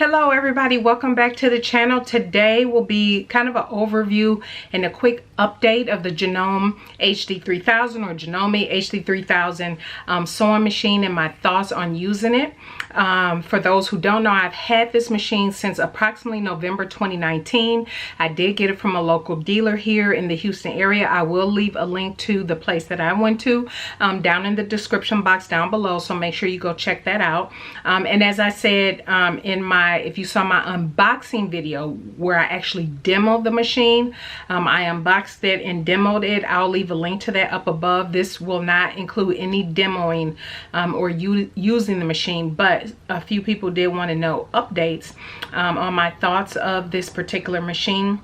Hello everybody, welcome back to the channel. Today will be kind of an overview and a quick update of the Janome HD3000 or Janome HD3000 sewing machine and my thoughts on using it. For those who don't know, I've had this machine since approximately November 2019. I did get it from a local dealer here in the Houston area. I will leave a link to the place that I went to down in the description box down below, so make sure you go check that out. And as I said if you saw my unboxing video where I actually demoed the machine, I unboxed it and demoed it. I'll leave a link to that up above. This will not include any demoing or using the machine, but a few people did want to know updates on my thoughts of this particular machine.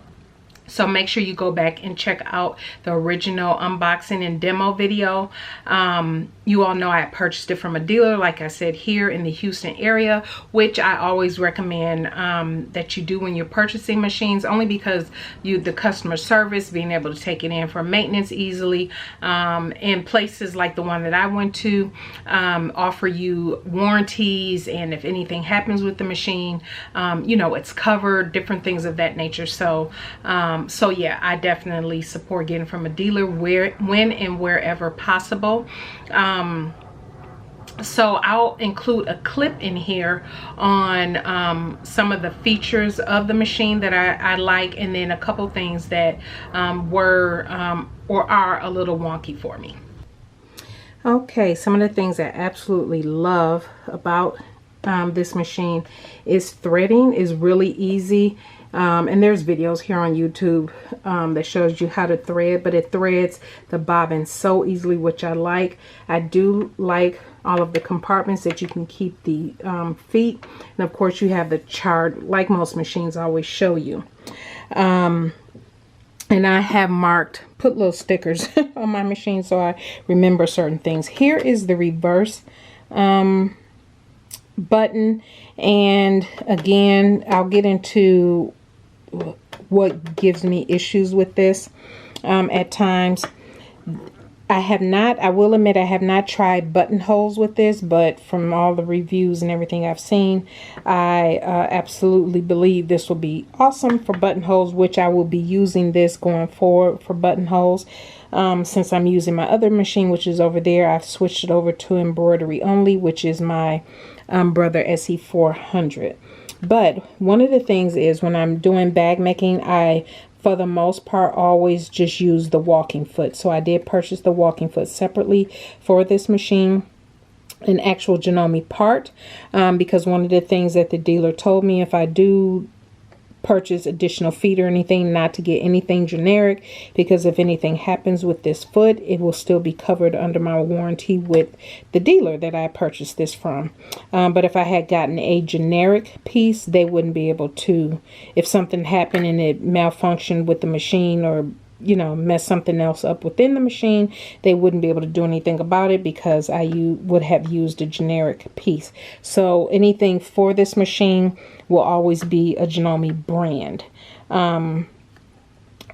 So make sure you go back and check out the original unboxing and demo video. You all know I purchased it from a dealer, like I said, here in the Houston area, which I always recommend that you do when you're purchasing machines, only because the customer service, being able to take it in for maintenance easily, and places like the one that I went to offer you warranties, and if anything happens with the machine, you know, it's covered, different things of that nature. So so yeah, I definitely support getting from a dealer when and wherever possible. So I'll include a clip in here on some of the features of the machine that I like, and then a couple things that were or are a little wonky for me. Okay, some of the things I absolutely love about this machine is threading is really easy. And there's videos here on YouTube that shows you how to thread, but it threads the bobbin so easily, which I like. I do like all of the compartments that you can keep the feet, and of course you have the chart like most machines always show you. And I have put little stickers on my machine so I remember certain things. Here is the reverse button, and again I'll get into what gives me issues with this at times. I will admit I have not tried buttonholes with this, but from all the reviews and everything I've seen, I absolutely believe this will be awesome for buttonholes, which I will be using this going forward for buttonholes. Since I'm using my other machine, which is over there, I've switched it over to embroidery only, which is my Brother SE400. But one of the things is when I'm doing bag making, I, for the most part, always just use the walking foot. So I did purchase the walking foot separately for this machine, an actual Janome part, because one of the things that the dealer told me, if I do purchase additional feet or anything, not to get anything generic, because if anything happens with this foot, it will still be covered under my warranty with the dealer that I purchased this from. But if I had gotten a generic piece, they wouldn't be able to, if something happened and it malfunctioned with the machine, or you know, mess something else up within the machine, they wouldn't be able to do anything about it because I would have used a generic piece. So anything for this machine will always be a Janome brand. One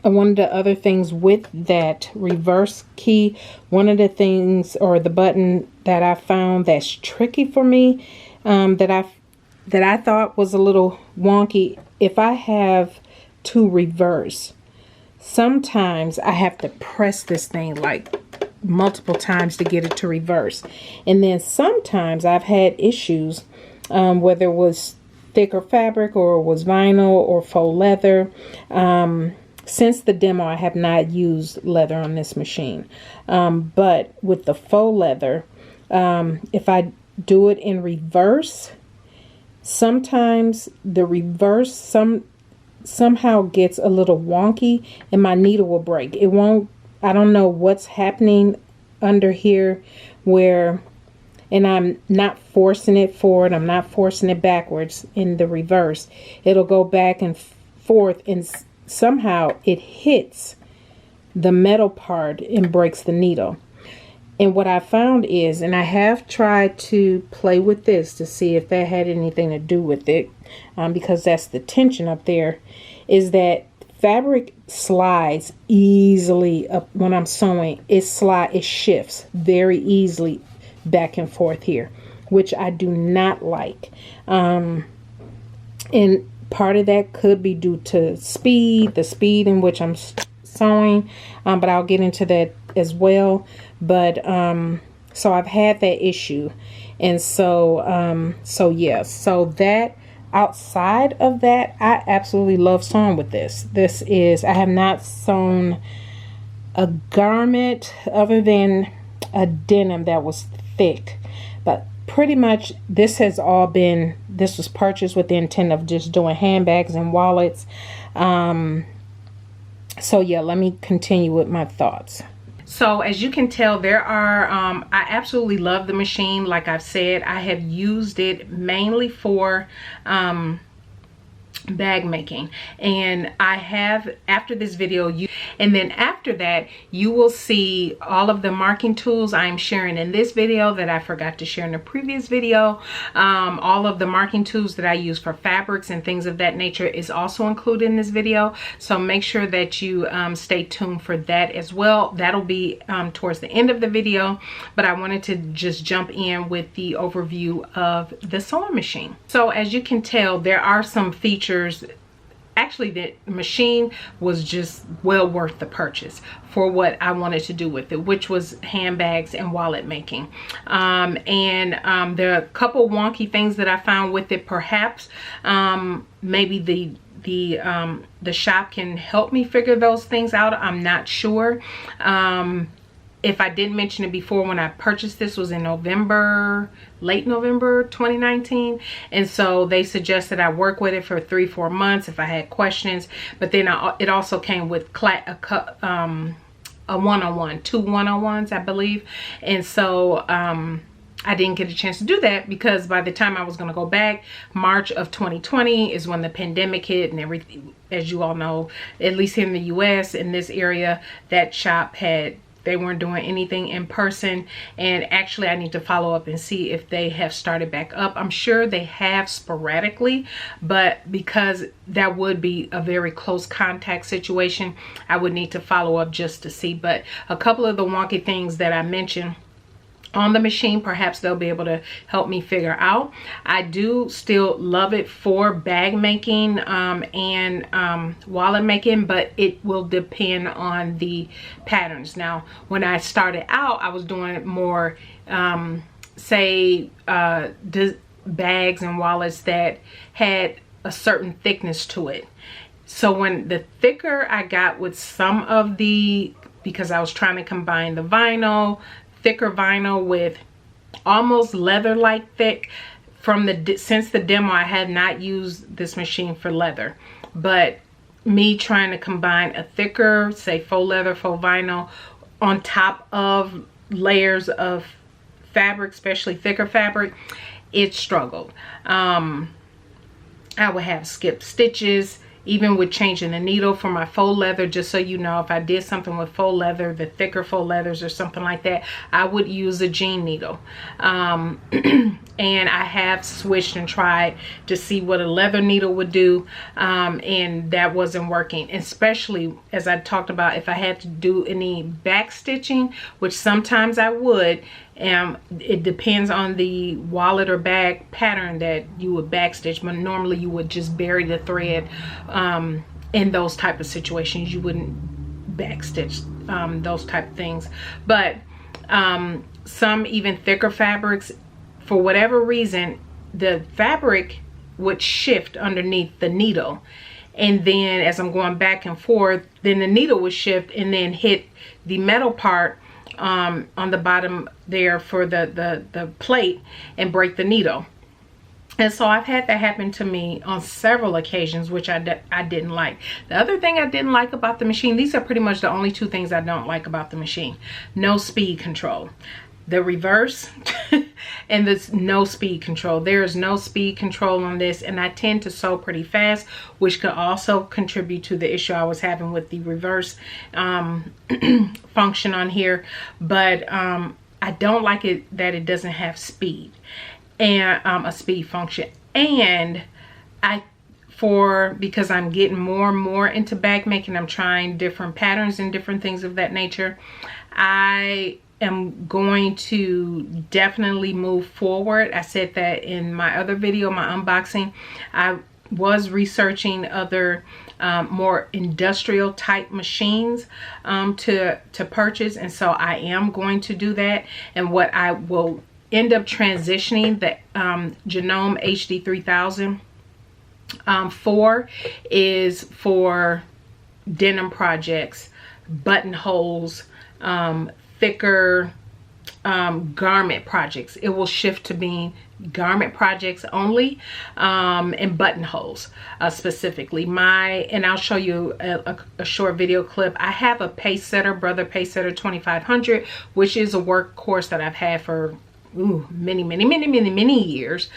of the other things with that reverse key, one of the things, or the button that I found that's tricky for me, that I thought was a little wonky, if I have to reverse, sometimes I have to press this thing like multiple times to get it to reverse. And then sometimes I've had issues, whether it was thicker fabric or it was vinyl or faux leather. Since the demo, I have not used leather on this machine. But with the faux leather, if I do it in reverse, sometimes the reverse somehow gets a little wonky and my needle will break. It won't, I don't know what's happening under here where, and I'm not forcing it forward, I'm not forcing it backwards in the reverse. It'll go back and forth and somehow it hits the metal part and breaks the needle. And what I found is, and I have tried to play with this to see if that had anything to do with it, because that's the tension up there, is that fabric slides easily up when I'm sewing. It shifts very easily back and forth here, which I do not like. And part of that could be due to the speed in which I'm sewing, but I'll get into that as well. But so I've had that issue, and so yes, so that outside of that, I absolutely love sewing with this. I have not sewn a garment other than a denim that was thick, but pretty much this was purchased with the intent of just doing handbags and wallets. So yeah, let me continue with my thoughts. So as you can tell, there are I absolutely love the machine. Like I've said, I have used it mainly for bag making, and I have, after this video, and then after that you will see all of the marking tools I'm sharing in this video that I forgot to share in the previous video. All of the marking tools that I use for fabrics and things of that nature is also included in this video, so make sure that you stay tuned for that as well. That'll be towards the end of the video, but I wanted to just jump in with the overview of the sewing machine. So as you can tell, there are some features. Actually, the machine was just well worth the purchase for what I wanted to do with it, which was handbags and wallet making. There are a couple wonky things that I found with it. Perhaps maybe the shop can help me figure those things out. I'm not sure. If I didn't mention it before, when I purchased this was in November, late November 2019, and so they suggested I work with it for 3-4 months if I had questions. But then it also came with a one-on-one, 2 one-on-ones, I believe, and so I didn't get a chance to do that because by the time I was going to go back, March of 2020 is when the pandemic hit and everything. As you all know, at least here in the US, in this area, that shop they weren't doing anything in person. And actually I need to follow up and see if they have started back up. I'm sure they have sporadically, but because that would be a very close contact situation, I would need to follow up just to see. But a couple of the wonky things that I mentioned on the machine, perhaps they'll be able to help me figure out. I do still love it for bag making and wallet making, but it will depend on the patterns. Now, when I started out, I was doing more bags and wallets that had a certain thickness to it. So when the thicker I got with some of because I was trying to combine the thicker vinyl with almost leather-like thick. Since the demo, I had not used this machine for leather, but me trying to combine a thicker, say faux leather, faux vinyl, on top of layers of fabric, especially thicker fabric, it struggled. I would have skipped stitches. Even with changing the needle for my faux leather, just so you know, if I did something with faux leather, the thicker faux leathers or something like that, I would use a jean needle. And I have switched and tried to see what a leather needle would do, and that wasn't working. Especially, as I talked about, if I had to do any back stitching, which sometimes I would, it depends on the wallet or bag pattern that you would backstitch, but normally you would just bury the thread. In those type of situations, you wouldn't backstitch those type of things. But some even thicker fabrics, for whatever reason, the fabric would shift underneath the needle, and then as I'm going back and forth, then the needle would shift and then hit the metal part on the bottom there for the plate and break the needle. And so I've had that happen to me on several occasions, which I didn't like. The other thing I didn't like about the machine, these are pretty much the only two things I don't like about the machine: no speed control. The reverse and this no speed control. There is no speed control on this, and I tend to sew pretty fast, which could also contribute to the issue I was having with the reverse function on here. But I don't like it that it doesn't have speed and a speed function. And because I'm getting more and more into bag making, I'm trying different patterns and different things of that nature, I am going to definitely move forward. I said that in my other video, my unboxing. was researching other more industrial type machines to purchase, and so I am going to do that. And what I will end up transitioning the Janome HD3000 for is for denim projects, buttonholes, thicker garment projects. It will shift to being garment projects only, and buttonholes specifically. And I'll show you a short video clip. I have a Pacesetter, Brother Pacesetter 2500, which is a workhorse that I've had for many years.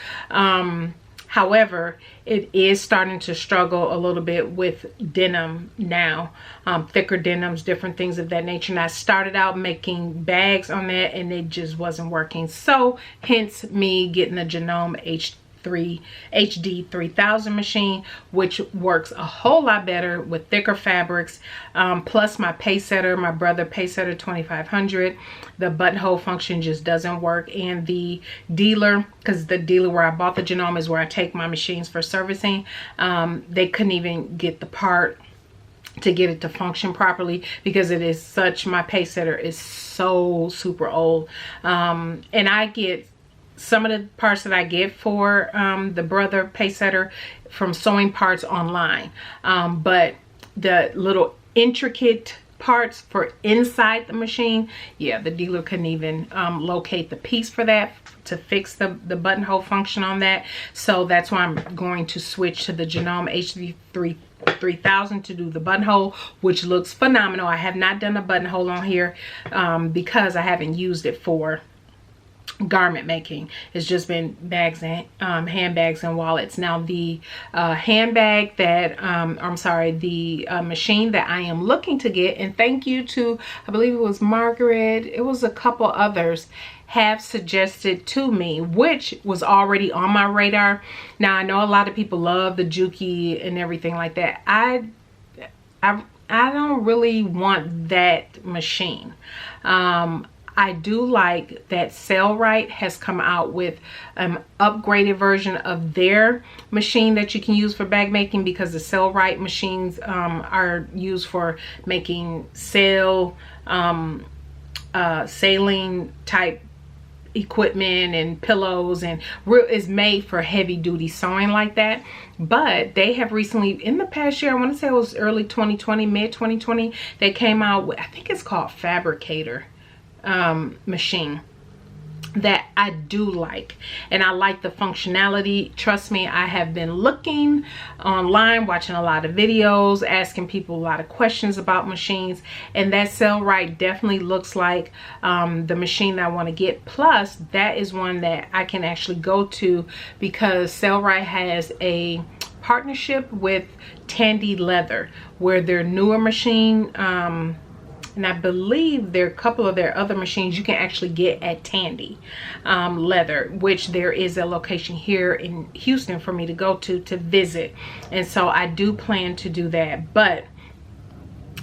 However, it is starting to struggle a little bit with denim now, thicker denims, different things of that nature. And I started out making bags on that, and it just wasn't working. So hence me getting the Janome HD3000 machine, which works a whole lot better with thicker fabrics, plus my Pacesetter, my Brother Pacesetter 2500. The buttonhole function just doesn't work, and the dealer, because the dealer where I bought the Janome is where I take my machines for servicing, they couldn't even get the part to get it to function properly, because it is such, my Pacesetter is so super old. And I get some of the parts that I get for the Brother Pacesetter from sewing parts online, but the little intricate parts for inside the machine, yeah, the dealer couldn't even locate the piece for that to fix the buttonhole function on that. So that's why I'm going to switch to the Janome HD3000 to do the buttonhole, which looks phenomenal. I have not done a buttonhole on here because I haven't used it for garment making. It's just been bags and handbags and wallets. Now the handbag that I'm sorry, the machine that I am looking to get, and thank you to, I believe it was Margaret, it was a couple others, have suggested to me, which was already on my radar. Now I know a lot of people love the Juki and everything like that. I don't really want that machine. I do like that Sailrite has come out with an upgraded version of their machine that you can use for bag making, because the Sailrite machines are used for making sailing type equipment and pillows, and is made for heavy duty sewing like that. But they have recently, in the past year, I want to say it was early 2020, mid 2020, they came out with, I think it's called Fabricator machine, that I do like, and I like the functionality. Trust me, I have been looking online, watching a lot of videos, asking people a lot of questions about machines, and that Sailrite definitely looks like the machine that I want to get. Plus, that is one that I can actually go to, because Sailrite has a partnership with Tandy Leather, where their newer machine, and I believe there are a couple of their other machines you can actually get at Tandy Leather, which there is a location here in Houston for me to go to visit. And so I do plan to do that, but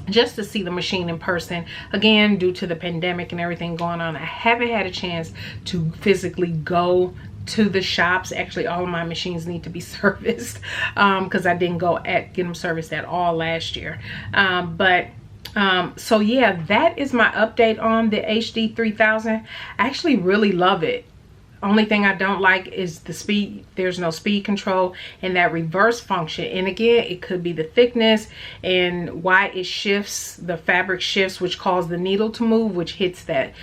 just to see the machine in person, again, due to the pandemic and everything going on, I haven't had a chance to physically go to the shops. Actually, all of my machines need to be serviced because I didn't get them serviced at all last year. So yeah, that is my update on the HD3000. I actually really love it. Only thing I don't like is the speed. There's no speed control and that reverse function. And again, it could be the thickness and why it shifts, the fabric shifts, which causes the needle to move, which hits the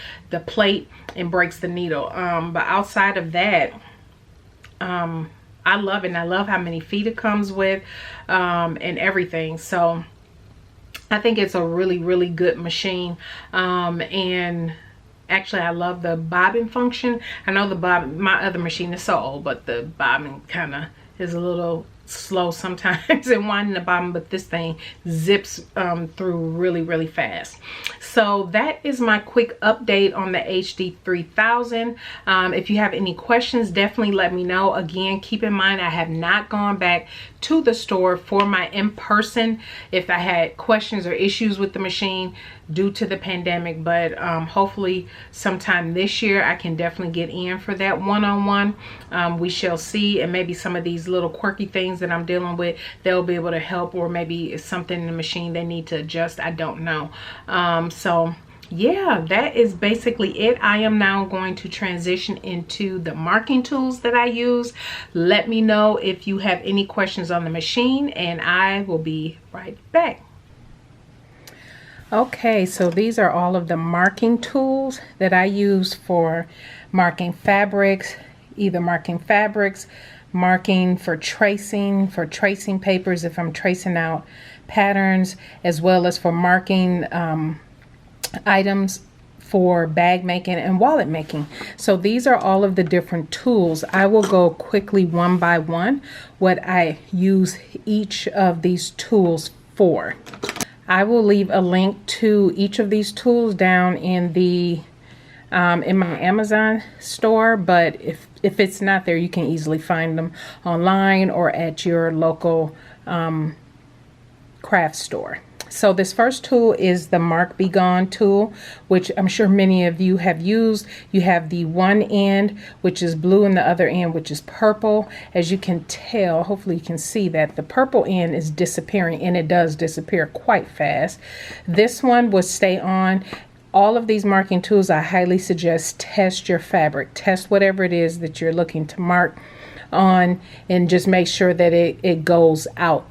plate and breaks the needle. But outside of that, I love it. And I love how many feet it comes with and everything. So I think it's a really good machine. And actually, I love the bobbin function. I know the bobbin, my other machine is so old, but the bobbin kind of is a little slow sometimes in winding the bobbin, but this thing zips through really fast. So that is my quick update on the HD3000. If you have any questions, definitely let me know. Again, keep in mind I have not gone back to the store for my in-person if I had questions or issues with the machine due to the pandemic, but hopefully sometime this year I can definitely get in for that one-on-one. We shall see, and maybe some of these little quirky things things that I'm dealing with, they'll be able to help, or maybe it's something in the machine they need to adjust. I don't know. So yeah, that is basically it. I am now going to transition into the marking tools that I use. Let me know if you have any questions on the machine, and I will be right back. Okay, so these are all of the marking tools that I use for marking fabrics, either marking fabrics, marking for tracing papers if I'm tracing out patterns, as well as for marking items for bag making and wallet making. So these are all of the different tools. I will go quickly one by one what I use each of these tools for. I will leave a link to each of these tools down in the in my Amazon store, but if it's not there, you can easily find them online or at your local craft store. So this first tool is the Mark Be Gone tool, which I'm sure many of you have used. You have the one end, which is blue, and the other end, which is purple. As you can tell, hopefully you can see that the purple end is disappearing, and it does disappear quite fast. This one will stay on. All of these marking tools, I highly suggest test your fabric. Test whatever it is that you're looking to mark on, and just make sure that it goes out.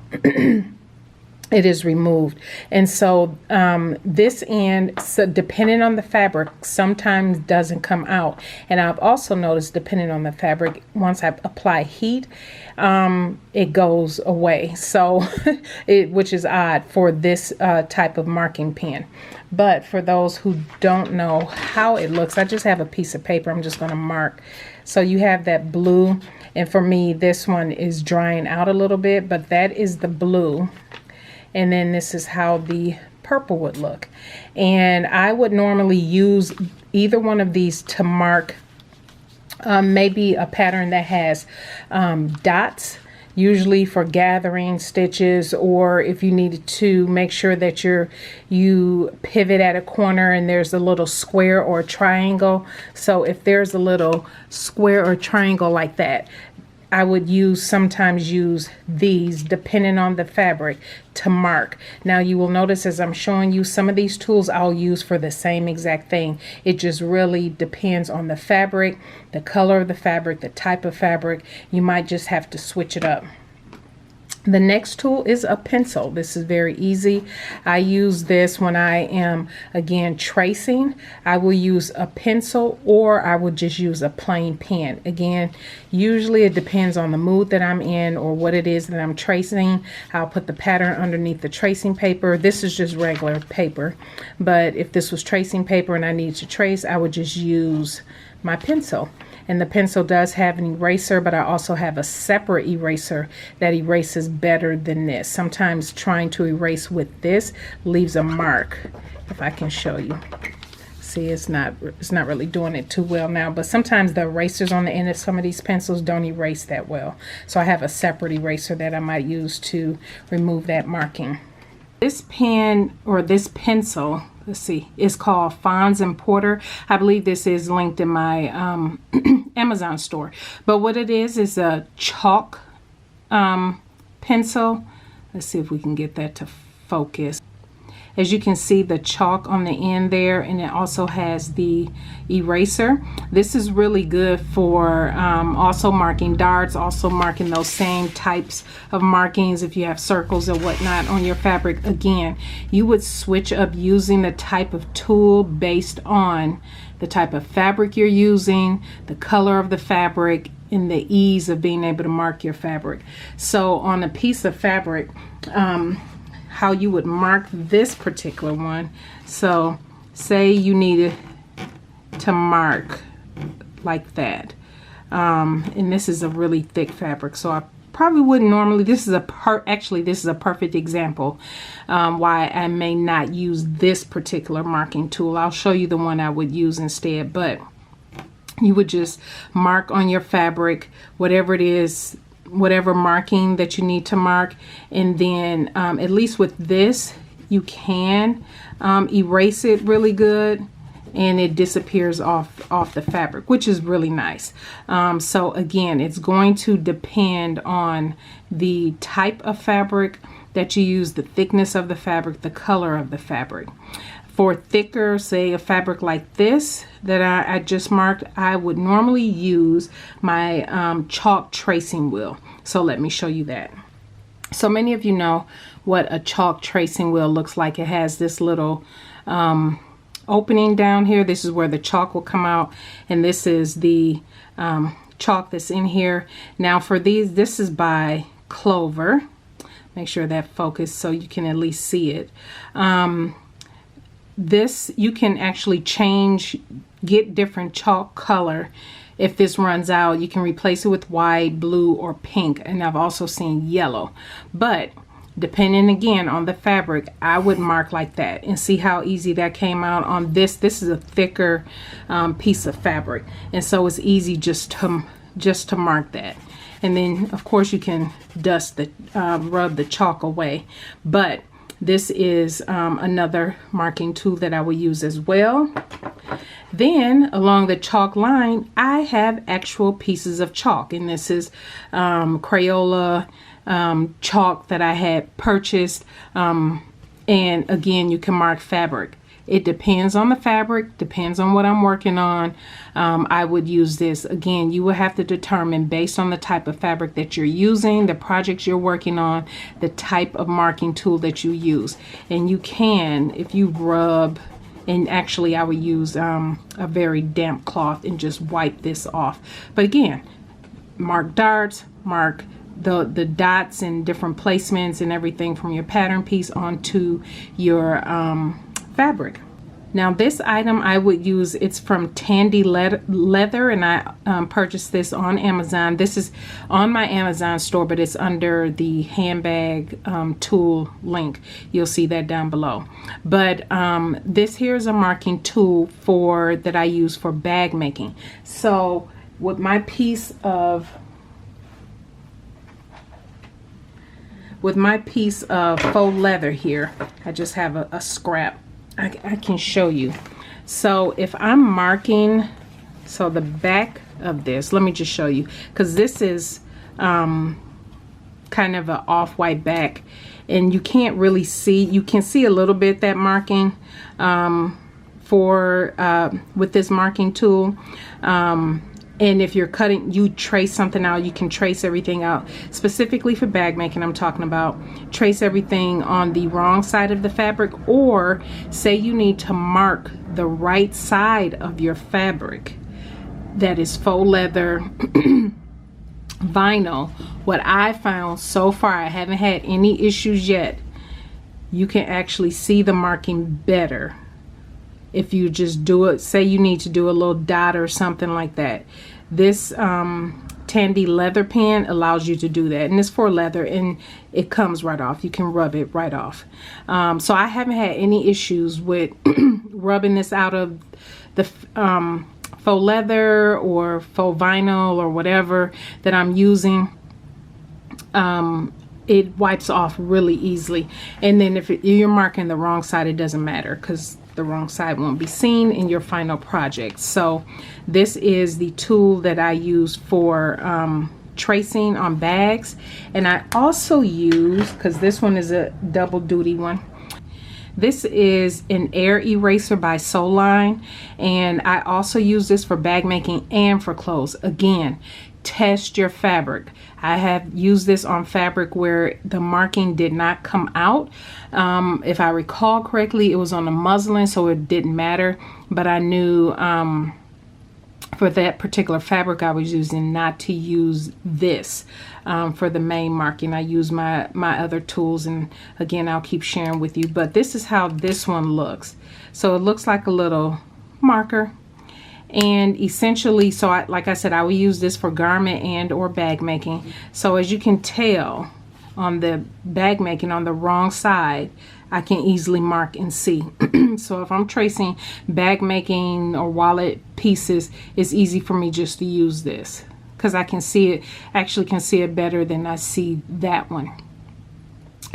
It is removed. And so this end, so depending on the fabric, sometimes doesn't come out. And I've also noticed, depending on the fabric, once I apply heat, it goes away. So which is odd for this type of marking pen. But for those who don't know how it looks, I just have a piece of paper. I'm just going to mark. So you have that blue, and for me this one is drying out a little bit, but that is the blue. And then this is how the purple would look. And I would normally use either one of these to mark maybe a pattern that has dots, usually for gathering stitches, or if you needed to make sure that you pivot at a corner and there's a little square or triangle. So if there's a little square or triangle like that, I would sometimes use these, depending on the fabric, to mark. Now you will notice as I'm showing you, some of these tools I'll use for the same exact thing. It just really depends on the fabric, the color of the fabric, the type of fabric. You might just have to switch it up. The next tool is a pencil. This is very easy. I use this when I am, again, tracing. I will use a pencil, or I will just use a plain pen. Again, usually it depends on the mood that I'm in or what it is that I'm tracing. I'll put the pattern underneath the tracing paper. This is just regular paper, but if this was tracing paper and I needed to trace, I would just use my pencil. And the pencil does have an eraser, but I also have a separate eraser that erases better than this. Sometimes trying to erase with this leaves a mark. If I can show you. See, it's not really doing it too well now, but sometimes the erasers on the end of some of these pencils don't erase that well. So I have a separate eraser that I might use to remove that marking. This pen, or this pencil, let's see, it's called Fons and Porter. I believe this is linked in my Amazon store. But what it is a chalk pencil. Let's see if we can get that to focus. As you can see, the chalk on the end there, and it also has the eraser. This is really good for also marking darts, also marking those same types of markings if you have circles or whatnot on your fabric. Again, you would switch up using the type of tool based on the type of fabric you're using, the color of the fabric, and the ease of being able to mark your fabric. So on a piece of fabric, how you would mark this particular one. So say you needed to mark like that, and this is a really thick fabric, so I probably wouldn't normally. This is a perfect example why I may not use this particular marking tool. I'll show you the one I would use instead, but you would just mark on your fabric whatever it is, whatever marking that you need to mark, and then at least with this you can erase it really good and it disappears off the fabric, which is really nice. So again, it's going to depend on the type of fabric that you use, the thickness of the fabric, the color of the fabric. For thicker, say a fabric like this that I just marked, I would normally use my chalk tracing wheel. So let me show you that. So many of you know what a chalk tracing wheel looks like. It has this little opening down here. This is where the chalk will come out, and this is the chalk that's in here. Now for these, this is by Clover. Make sure that focus so you can at least see it. This, you can actually get different chalk color. If this runs out, you can replace it with white, blue, or pink, and I've also seen yellow. But depending again on the fabric, I would mark like that, and see how easy that came out on this. This is a thicker piece of fabric, and so it's easy just to mark that. And then of course you can dust the rub the chalk away, but this is another marking tool that I will use as well. Then along the chalk line, I have actual pieces of chalk, and this is Crayola chalk that I had purchased. And again, you can mark fabric. It depends on the fabric, depends on what I'm working on. I would use this. Again, you will have to determine based on the type of fabric that you're using, the projects you're working on, the type of marking tool that you use. And you can, if you rub, and actually I would use a very damp cloth and just wipe this off. But again, mark darts, mark the dots and different placements and everything from your pattern piece onto your fabric. Now this item I would use, it's from Tandy Leather, and I purchased this on Amazon. This is on my Amazon store, but it's under the handbag tool link. You'll see that down below. But this here is a marking tool that I use for bag making. So with my piece of faux leather here, I just have a scrap. I can show you. So if I'm marking, so the back of this, let me just show you, because this is kind of an off-white back, and you can't really see, you can see a little bit that marking with this marking tool. And if you're cutting, you trace something out, you can trace everything out. Specifically for bag making, I'm talking about trace everything on the wrong side of the fabric, or say you need to mark the right side of your fabric that is faux leather, vinyl. What I found so far, I haven't had any issues yet, you can actually see the marking better if you just do it. Say you need to do a little dot or something like that. This Tandy leather pen allows you to do that, and it's for leather, and it comes right off. You can rub it right off. So I haven't had any issues with rubbing this out of the faux leather or faux vinyl or whatever that I'm using. It wipes off really easily. And then if you're marking the wrong side, it doesn't matter, because the wrong side won't be seen in your final project. So this is the tool that I use for tracing on bags. And I also use, because this one is a double duty one, this is an air eraser by Soline, and I also use this for bag making and for clothes. Again, test your fabric. I have used this on fabric where the marking did not come out. If I recall correctly, it was on a muslin, so it didn't matter, but I knew for that particular fabric I was using not to use this for the main marking. I use my other tools, and again, I'll keep sharing with you. But this is how this one looks. So it looks like a little marker. And essentially, so like I said, I will use this for garment and or bag making. So as you can tell, on the bag making, on the wrong side, I can easily mark and see. So if I'm tracing bag making or wallet pieces, it's easy for me just to use this, because I can see it, actually can see it better than I see that one.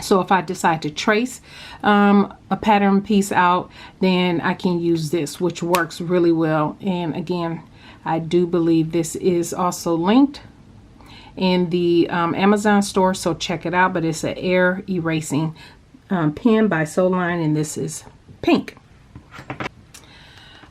So if I decide to trace a pattern piece out, then I can use this, which works really well. And again, I do believe this is also linked in the Amazon store, so check it out. But it's an air erasing pen by Soline, and this is pink.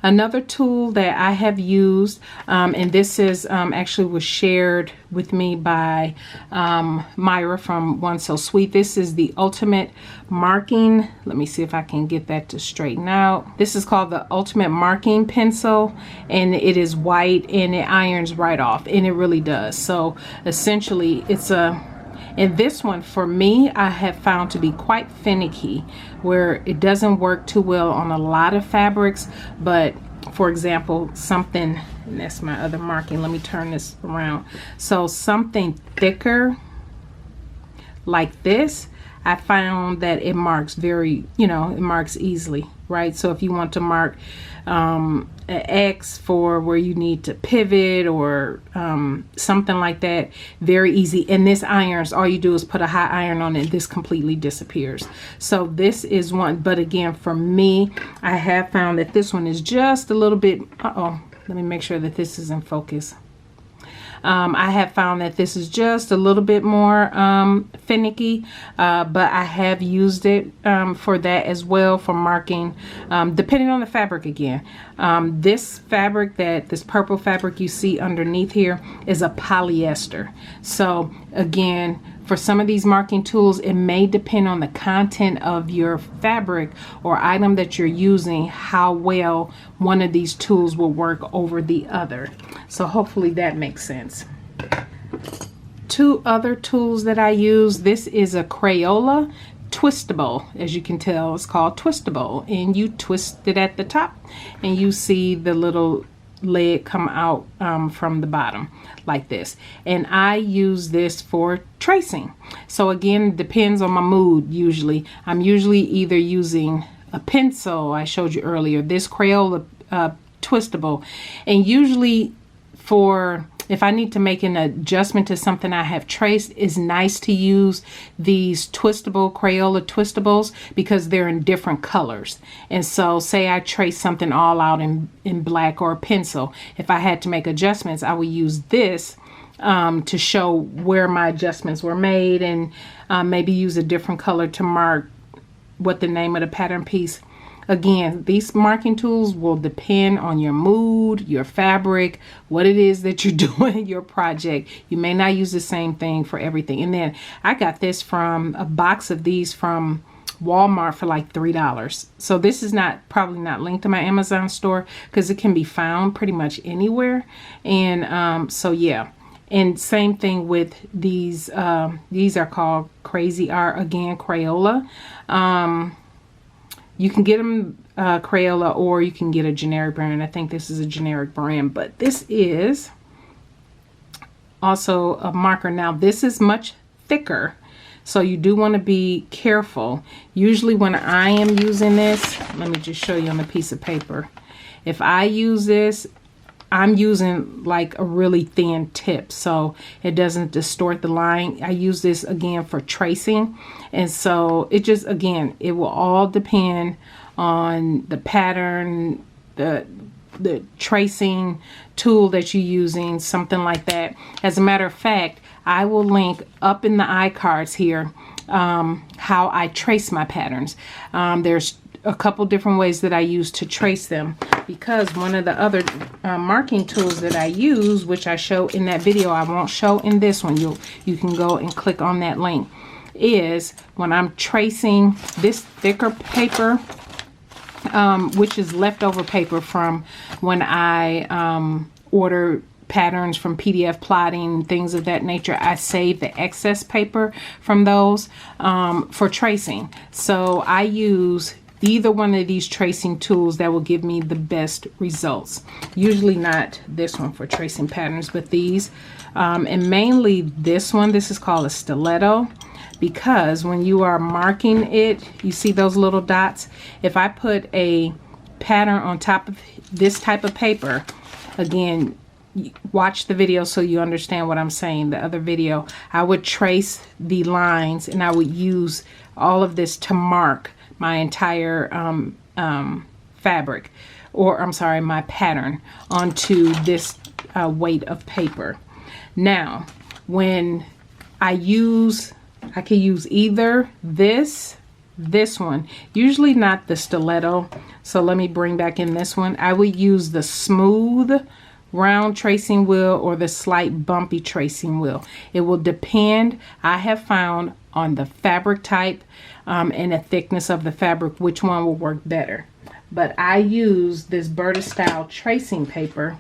Another tool that I have used, and this is actually was shared with me by Myra from One So Sweet. This is the Ultimate Marking. Let me see if I can get that to straighten out. This is called the Ultimate Marking Pencil, and it is white and it irons right off, and it really does. So essentially it's and this one, for me, I have found to be quite finicky, where it doesn't work too well on a lot of fabrics. But for example, something, and that's my other marking, let me turn this around. So something thicker like this, I found that it marks very, it marks easily, right? So if you want to mark an X for where you need to pivot or something like that, very easy. And this irons, all you do is put a hot iron on it, this completely disappears. So this is one, but again, for me, I have found that this one is just a little bit, let me make sure that this is in focus. I have found that this is just a little bit more finicky, but I have used it for that as well, for marking, depending on the fabric again. This fabric, this purple fabric you see underneath here, is a polyester. So again, for some of these marking tools, it may depend on the content of your fabric or item that you're using, how well one of these tools will work over the other. So hopefully that makes sense. Two other tools that I use. This is a Crayola twistable. As you can tell, it's called twistable, and you twist it at the top and you see the little leg come out from the bottom like this. And I use this for tracing. So again, it depends on my mood. Usually I'm either using a pencil, I showed you earlier, this Crayola twistable, and usually for if I need to make an adjustment to something I have traced, it's nice to use these twistable Crayola twistables because they're in different colors. And so say I trace something all out in black or a pencil, if I had to make adjustments, I would use this to show where my adjustments were made, and maybe use a different color to mark what the name of the pattern piece. Again, these marking tools will depend on your mood, your fabric, what it is that you're doing in your project. You may not use the same thing for everything. And then I got this from a box of these from Walmart for like $3. So this is probably not linked to my Amazon store because it can be found pretty much anywhere. And so yeah. And same thing with these. These are called Crazy Art, again, Crayola. You can get them Crayola, or you can get a generic brand. I think this is a generic brand, but this is also a marker. Now this is much thicker, so you do want to be careful. Usually when I am using this, let me just show you on a piece of paper. If I use this, I'm using like a really thin tip so it doesn't distort the line. I use this again for tracing, and so it just, again, it will all depend on the pattern, the tracing tool that you're using, something like that. As a matter of fact, I will link up in the iCards here how I trace my patterns. There's a couple different ways that I use to trace them, because one of the other marking tools that I use, which I show in that video, I won't show in this one, you can go and click on that link, is when I'm tracing this thicker paper, which is leftover paper from when I order patterns from PDF plotting, things of that nature. I save the excess paper from those for tracing. So I use either one of these tracing tools that will give me the best results. Usually not this one for tracing patterns, but these. And mainly this one, this is called a stiletto, because when you are marking it, you see those little dots. If I put a pattern on top of this type of paper, again, watch the video so you understand what I'm saying. The other video, I would trace the lines and I would use all of this to mark my entire fabric, or I'm sorry, my pattern onto this weight of paper. Now, when I can use either this one, usually not the stiletto. So let me bring back in this one. I would use the smooth round tracing wheel or the slight bumpy tracing wheel. It will depend, I have found, on the fabric type and the thickness of the fabric, which one will work better. But I use this Berta style tracing paper,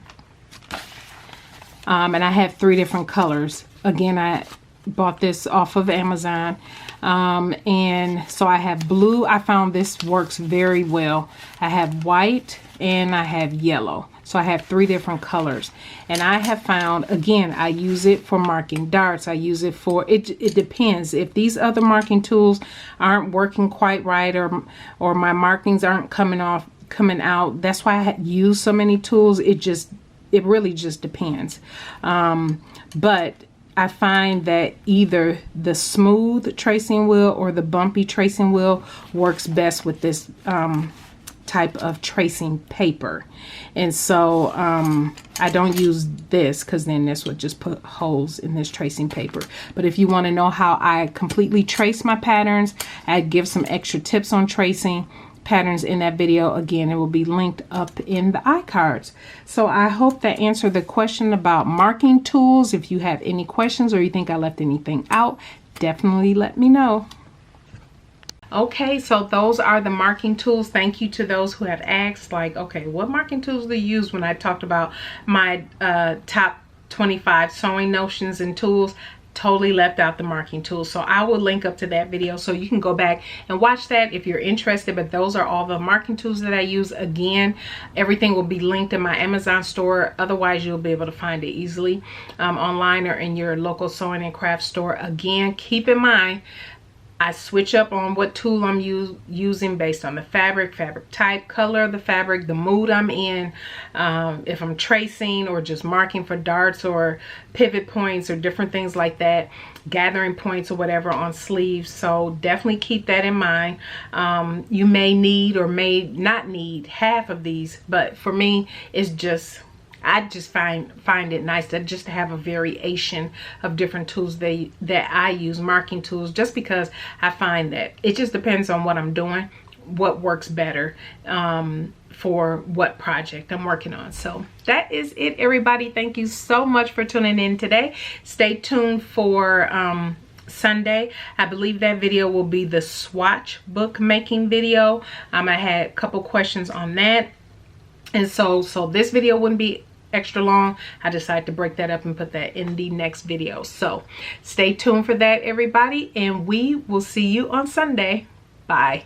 and I have 3 different colors. Again, I bought this off of Amazon, and so I have blue. I found this works very well. I have white and I have yellow. So I have 3 different colors, and I have found, again, I use it for marking darts. I use it for, it depends. If these other marking tools aren't working quite right, or my markings aren't coming out, that's why I use so many tools. It really just depends. But I find that either the smooth tracing wheel or the bumpy tracing wheel works best with this type of tracing paper. And so I don't use this, because then this would just put holes in this tracing paper. But if you want to know how I completely trace my patterns, I give some extra tips on tracing patterns in that video. Again, it will be linked up in the iCards. So I hope that answered the question about marking tools. If you have any questions or you think I left anything out, definitely let me know. Okay, so those are the marking tools. Thank you to those who have asked, like, okay, what marking tools do you use? When I talked about my top 25 sewing notions and tools, totally left out the marking tools. So I will link up to that video so you can go back and watch that if you're interested. But those are all the marking tools that I use. Again, everything will be linked in my Amazon store. Otherwise, you'll be able to find it easily online or in your local sewing and craft store. Again, keep in mind, I switch up on what tool I'm using based on the fabric type, color of the fabric, the mood I'm in, if I'm tracing or just marking for darts or pivot points or different things like that, gathering points or whatever on sleeves. So definitely keep that in mind. You may need or may not need half of these, but for me, it's just, I just find it nice to just have a variation of different tools that I use, marking tools, just because I find that it just depends on what I'm doing, what works better for what project I'm working on. So that is it, everybody. Thank you so much for tuning in today. Stay tuned for Sunday. I believe that video will be the swatch book making video. I had a couple questions on that. And so this video wouldn't be extra long. I decided to break that up and put that in the next video. So stay tuned for that, everybody, and we will see you on Sunday. Bye.